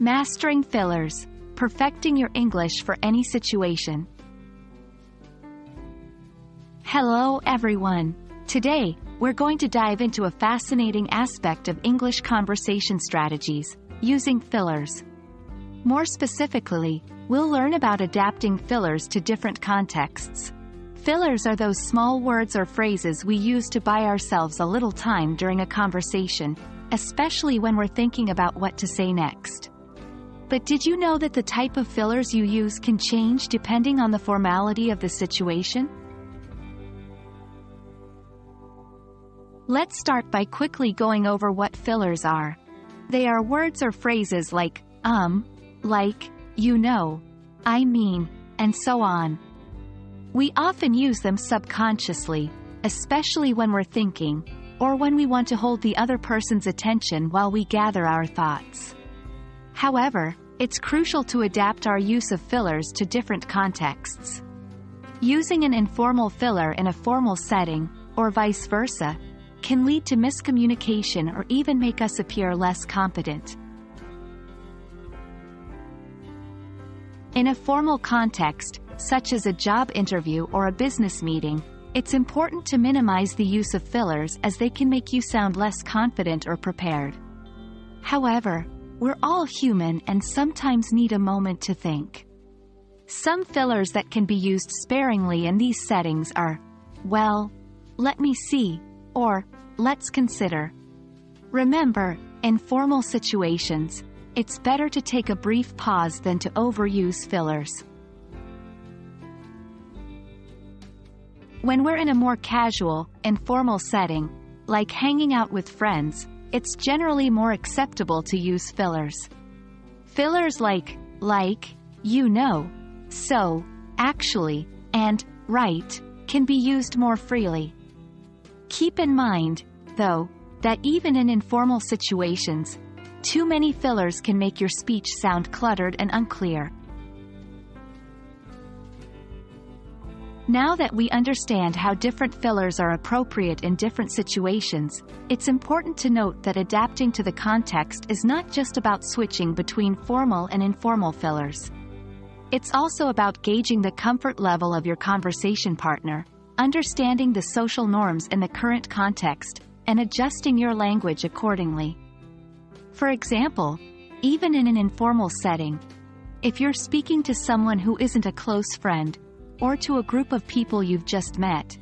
Mastering fillers, perfecting your English for any situation. Hello everyone. Today, we're going to dive into a fascinating aspect of English conversation strategies, using fillers. More specifically, we'll learn about adapting fillers to different contexts. Fillers are those small words or phrases we use to buy ourselves a little time during a conversation, especially when we're thinking about what to say next. But did you know that the type of fillers you use can change depending on the formality of the situation? Let's start by quickly going over what fillers are. They are words or phrases like, you know, I mean, and so on. We often use them subconsciously, especially when we're thinking, or when we want to hold the other person's attention while we gather our thoughts. However, it's crucial to adapt our use of fillers to different contexts. Using an informal filler in a formal setting, or vice versa, can lead to miscommunication or even make us appear less competent. In a formal context, such as a job interview or a business meeting, it's important to minimize the use of fillers as they can make you sound less confident or prepared. However, we're all human and sometimes need a moment to think. Some fillers that can be used sparingly in these settings are, well, let me see, or let's consider. Remember, in formal situations, it's better to take a brief pause than to overuse fillers. When we're in a more casual, informal setting, like hanging out with friends, it's generally more acceptable to use fillers. Fillers like, you know, so, actually, and right, can be used more freely. Keep in mind, though, that even in informal situations, too many fillers can make your speech sound cluttered and unclear. Now that we understand how different fillers are appropriate in different situations, it's important to note that adapting to the context is not just about switching between formal and informal fillers. It's also about gauging the comfort level of your conversation partner, understanding the social norms in the current context, and adjusting your language accordingly. For example, even in an informal setting, if you're speaking to someone who isn't a close friend, or to a group of people you've just met,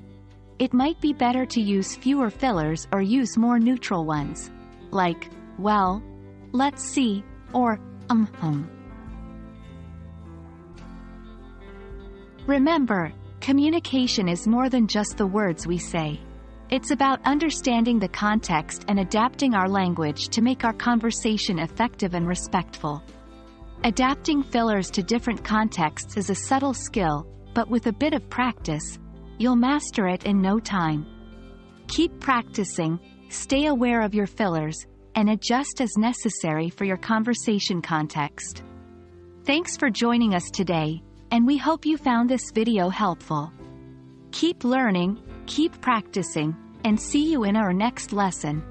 it might be better to use fewer fillers or use more neutral ones, like, well, let's see, or, Remember, communication is more than just the words we say. It's about understanding the context and adapting our language to make our conversation effective and respectful. Adapting fillers to different contexts is a subtle skill, but with a bit of practice, you'll master it in no time. Keep practicing, stay aware of your fillers, and adjust as necessary for your conversation context. Thanks for joining us today, and we hope you found this video helpful. Keep learning, keep practicing, and see you in our next lesson.